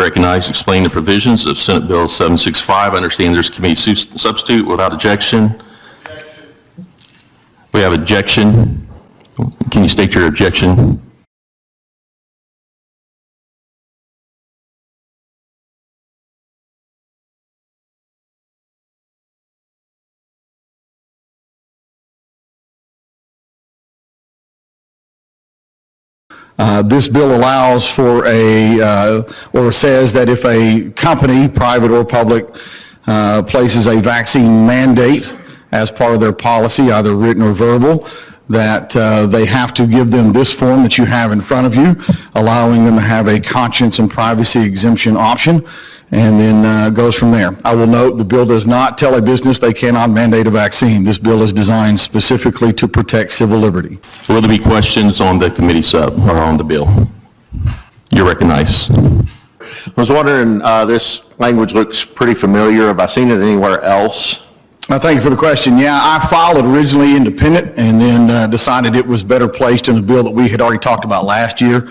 recognized. Explain the provisions of Senate Bill 765. I understand there's committee substitute without objection. We have objection. Can you state your objection? This bill allows for or says that if a company, private or public, places a vaccine mandate as part of their policy, either written or verbal, that they have to give them this form that you have in front of you, allowing them to have a conscience and privacy exemption option, and then goes from there. I will note the bill does not tell a business they cannot mandate a vaccine. This bill is designed specifically to protect civil liberty. Will there be questions on the committee sub or on the bill? You're recognized. I was wondering, this language looks pretty familiar. Have I seen it anywhere else? Thank you for the question. Yeah, I filed it originally independent and then decided it was better placed in a bill that we had already talked about last year.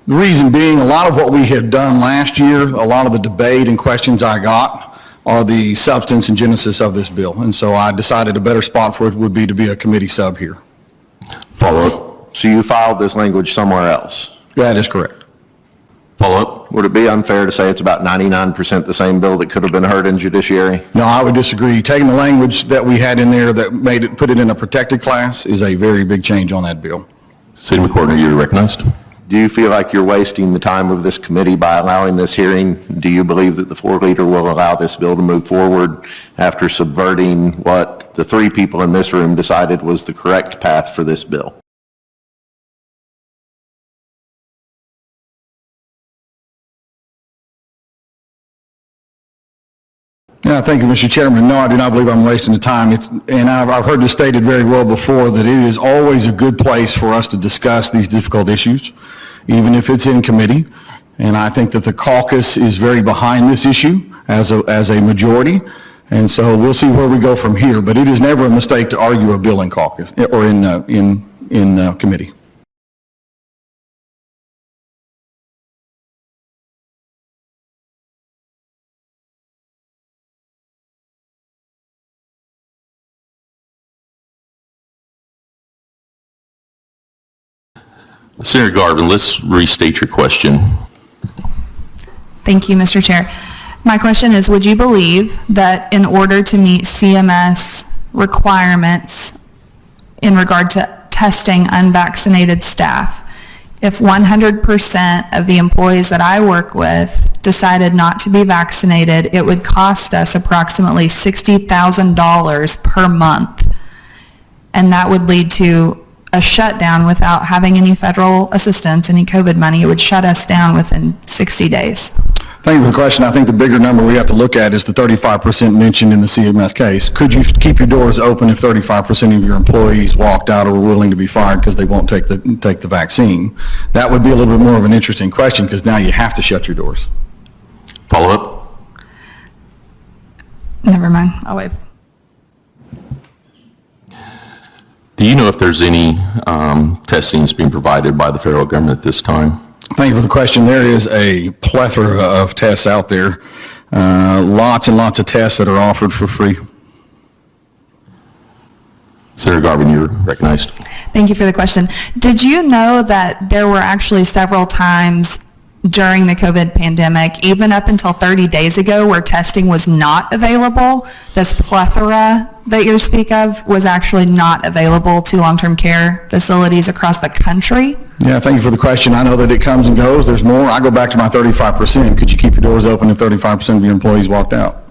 The reason being, a lot of what we had done last year, a lot of the debate and questions I got are the substance and genesis of this bill. And so I decided a better spot for it would be to be a committee sub here. Follow up. So you filed this language somewhere else? That is correct. Follow up. Would it be unfair to say it's about 99% the same bill that could have been heard in judiciary? No, I would disagree. Taking the language that we had in there that put it in a protected class is a very big change on that bill. City Recorder, you're recognized. Do you feel like you're wasting the time of this committee by allowing this hearing? Do you believe that the floor leader will allow this bill to move forward after subverting what the three people in this room decided was the correct path for this bill? Yeah, thank you, Mr. Chairman. No, I do not believe I'm wasting the time. And I've heard this stated very well before, that it is always a good place for us to discuss these difficult issues, even if it's in committee. And I think that the caucus is very behind this issue as a majority. And so we'll see where we go from here. But it is never a mistake to argue a bill in caucus or in committee. Senator Garvin, let's restate your question. Thank you, Mr. Chair. My question is, would you believe that in order to meet CMS requirements in regard to testing unvaccinated staff, if 100% of the employees that I work with decided not to be vaccinated, it would cost us approximately $60,000 per month, and that would lead to a shutdown without having any federal assistance, any COVID money. It would shut us down within 60 days. Thank you for the question. I think the bigger number we have to look at is the 35% mentioned in the CMS case. Could you keep your doors open if 35% of your employees walked out or were willing to be fired because they won't take the vaccine? That would be a little bit more of an interesting question, because now you have to shut your doors. Follow up. Never mind. I'll wait. Do you know if there's any testing that's being provided by the federal government at this time? Thank you for the question. There is a plethora of tests out there, lots and lots of tests that are offered for free. Senator Garvin, you're recognized. Thank you for the question. Did you know that there were actually several times during the COVID pandemic, even up until 30 days ago, where testing was not available? This plethora that you speak of was actually not available to long-term care facilities across the country? Yeah, thank you for the question. I know that it comes and goes. There's more. I go back to my 35%. Could you keep your doors open if 35% of your employees walked out?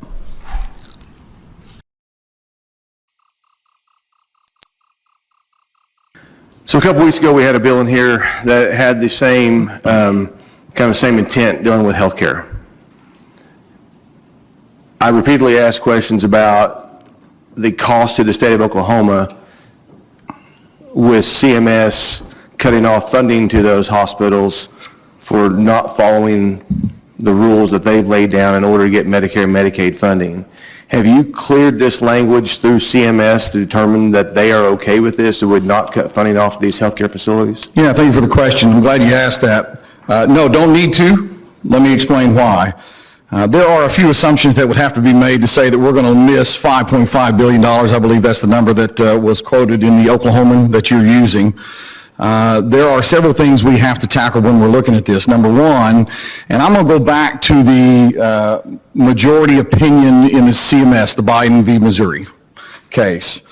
So a couple weeks ago, we had a bill in here that had the same same intent dealing with healthcare. I repeatedly asked questions about the cost to the state of Oklahoma with CMS cutting off funding to those hospitals for not following the rules that they've laid down in order to get Medicare and Medicaid funding. Have you cleared this language through CMS to determine that they are okay with this and would not cut funding off these healthcare facilities? Yeah, thank you for the question. I'm glad you asked that. No, don't need to. Let me explain why. There are a few assumptions that would have to be made to say that we're going to miss $5.5 billion. I believe that's the number that was quoted in the Oklahoman that you're using. There are several things we have to tackle when we're looking at this. Number one, and I'm going to go back to the majority opinion in the CMS, the Biden v. Missouri case.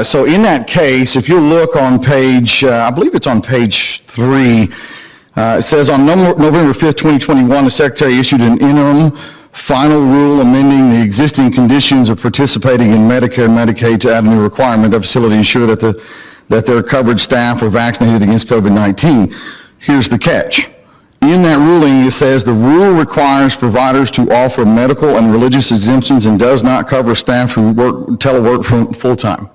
So in that case, if you look on page, I believe it's on page 3, it says on November 5th, 2021, the Secretary issued an interim final rule amending the existing conditions of participating in Medicare and Medicaid to add a new requirement that facility ensure that their covered staff were vaccinated against COVID-19. Here's the catch. In that ruling, it says the rule requires providers to offer medical and religious exemptions and does not cover staff who telework full-time.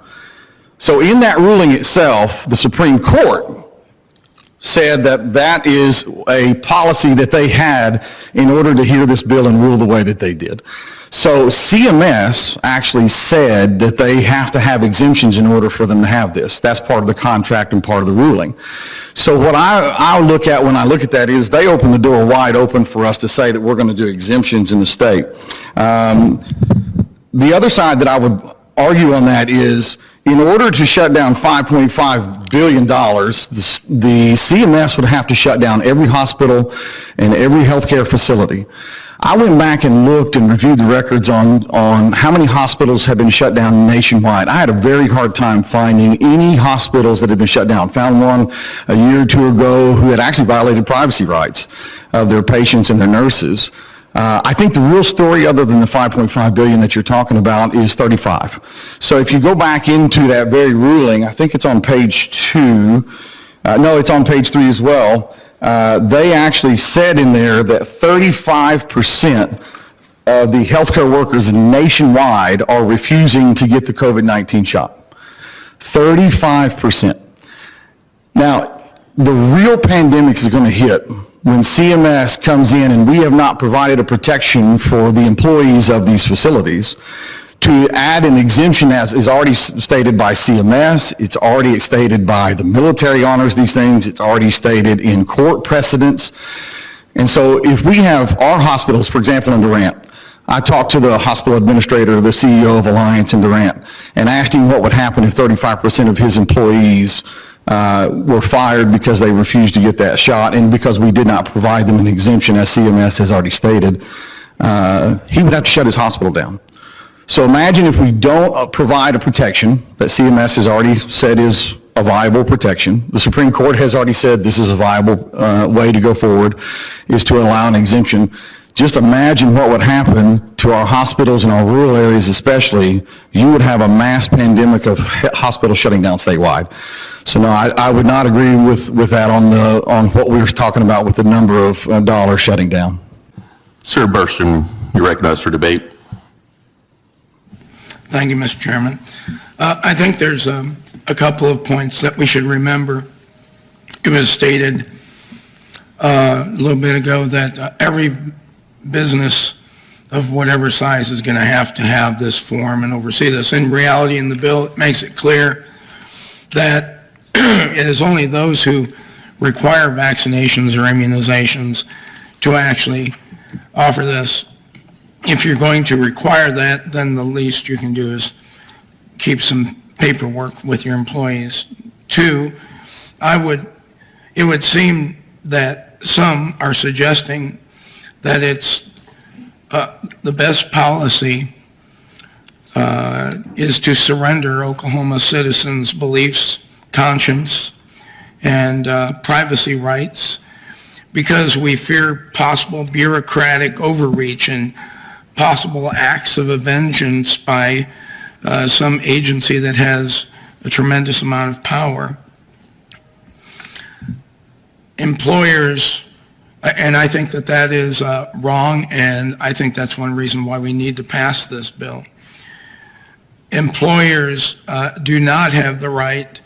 So in that ruling itself, the Supreme Court said that that is a policy that they had in order to hear this bill and rule the way that they did. So CMS actually said that they have to have exemptions in order for them to have this. That's part of the contract and part of the ruling. So what I look at when I look at that is they open the door wide open for us to say that we're going to do exemptions in the state. The other side that I would argue on that is in order to shut down $5.5 billion, the CMS would have to shut down every hospital and every healthcare facility. I went back and looked and reviewed the records on how many hospitals have been shut down nationwide. I had a very hard time finding any hospitals that had been shut down. Found one a year or two ago who had actually violated privacy rights of their patients and their nurses. I think the real story, other than the $5.5 billion that you're talking about, is 35. So if you go back into that very ruling, I think it's on page 2. No, it's on page 3 as well. They actually said in there that 35% of the healthcare workers nationwide are refusing to get the COVID-19 shot. 35%. Now, the real pandemic is going to hit when CMS comes in and we have not provided a protection for the employees of these facilities. To add an exemption, as is already stated by CMS, it's already stated by the military honors these things, it's already stated in court precedents. And so if we have our hospitals, for example, in Durant, I talked to the hospital administrator, the CEO of Alliance in Durant, and asked him what would happen if 35% of his employees were fired because they refused to get that shot and because we did not provide them an exemption, as CMS has already stated. He would have to shut his hospital down. So imagine if we don't provide a protection that CMS has already said is a viable protection. The Supreme Court has already said this is a viable way to go forward, is to allow an exemption. Just imagine what would happen to our hospitals in our rural areas especially. You would have a mass pandemic of hospitals shutting down statewide. So no, I would not agree with that on what we were talking about with the number of dollars shutting down. Sir Burstyn, you recognize for debate. Thank you, Mr. Chairman. I think there's a couple of points that we should remember. It was stated a little bit ago that every business of whatever size is going to have this form and oversee this. In reality, in the bill, it makes it clear that it is only those who require vaccinations or immunizations to actually offer this. If you're going to require that, then the least you can do is keep some paperwork with your employees. 2, it would seem that some are suggesting that it's the best policy is to surrender Oklahoma citizens' beliefs, conscience, and privacy rights because we fear possible bureaucratic overreach and possible acts of vengeance by some agency that has a tremendous amount of power. Employers, and I think that is wrong, and I think that's one reason why we need to pass this bill. Employers do not have the right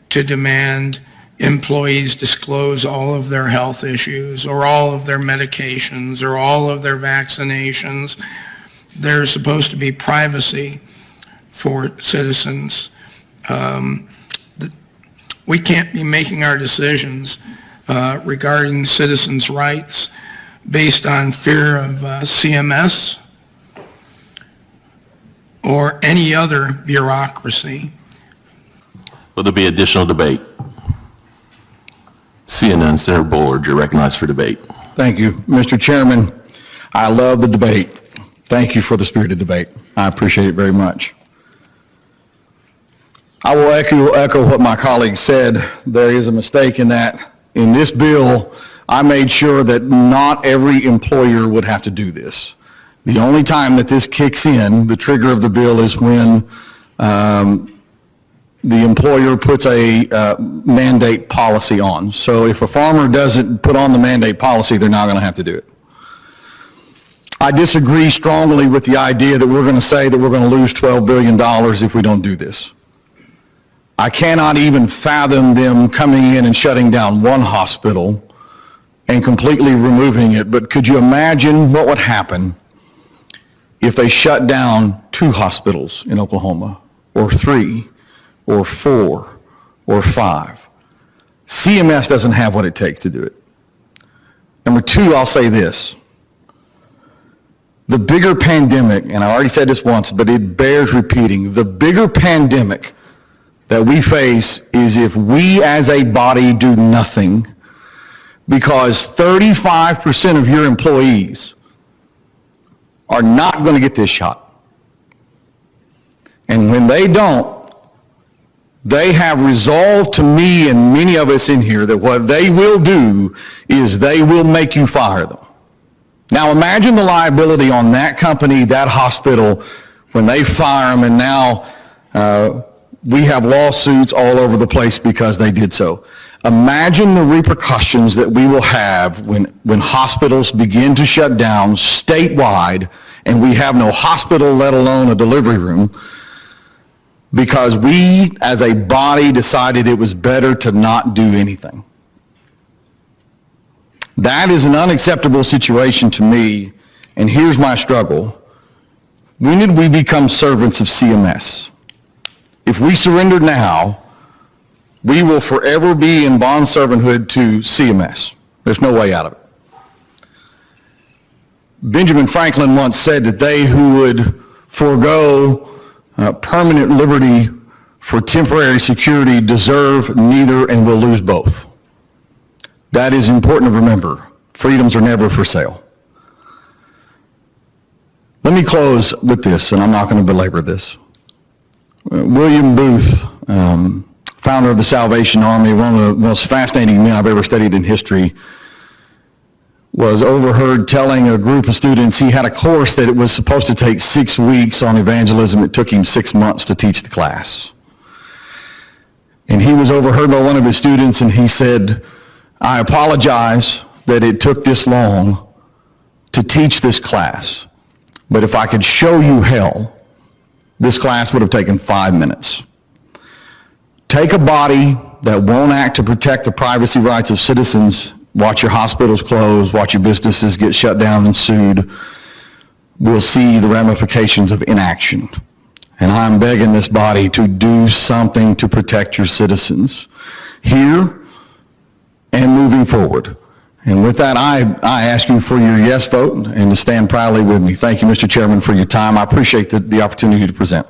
to demand employees disclose all of their health issues or all of their medications or all of their vaccinations. There's supposed to be privacy for citizens. We can't be making our decisions regarding citizens' rights based on fear of CMS or any other bureaucracy. Will there be additional debate? Seeing none, Senator Bullard, you're recognized for debate. Thank you, Mr. Chairman. I love the debate. Thank you for the spirited debate. I appreciate it very much. I will echo what my colleague said. There is a mistake in that. In this bill, I made sure that not every employer would have to do this. The only time that this kicks in, the trigger of the bill, is when the employer puts a mandate policy on. So if a farmer doesn't put on the mandate policy, they're not going to have to do it. I disagree strongly with the idea that we're going to say that we're going to lose $12 billion if we don't do this. I cannot even fathom them coming in and shutting down one hospital and completely removing it, but could you imagine what would happen if they shut down 2 hospitals in Oklahoma, or 3, or 4, or 5? CMS doesn't have what it takes to do it. Number 2, I'll say this. The bigger pandemic, and I already said this once, but it bears repeating, the bigger pandemic that we face is if we as a body do nothing, because 35% of your employees are not going to get this shot. And when they don't, they have resolved to me and many of us in here that what they will do is they will make you fire them. Now imagine the liability on that company, that hospital, when they fire them, and now we have lawsuits all over the place because they did so. Imagine the repercussions that we will have when hospitals begin to shut down statewide and we have no hospital, let alone a delivery room, because we as a body decided it was better to not do anything. That is an unacceptable situation to me, and here's my struggle. When did we become servants of CMS? If we surrender now, we will forever be in bond servanthood to CMS. There's no way out of it. Benjamin Franklin once said that they who would forego permanent liberty for temporary security deserve neither and will lose both. That is important to remember. Freedoms are never for sale. Let me close with this, and I'm not going to belabor this. William Booth, founder of the Salvation Army, one of the most fascinating men I've ever studied in history, was overheard telling a group of students he had a course that it was supposed to take 6 weeks on evangelism. It took him 6 months to teach the class. And he was overheard by one of his students, and he said, "I apologize that it took this long to teach this class, but if I could show you hell, this class would have taken 5 minutes." Take a body that won't act to protect the privacy rights of citizens, watch your hospitals close, watch your businesses get shut down and sued. We'll see the ramifications of inaction. And I'm begging this body to do something to protect your citizens here and moving forward. And with that, I ask you for your yes vote and to stand proudly with me. Thank you, Mr. Chairman, for your time. I appreciate the opportunity to present.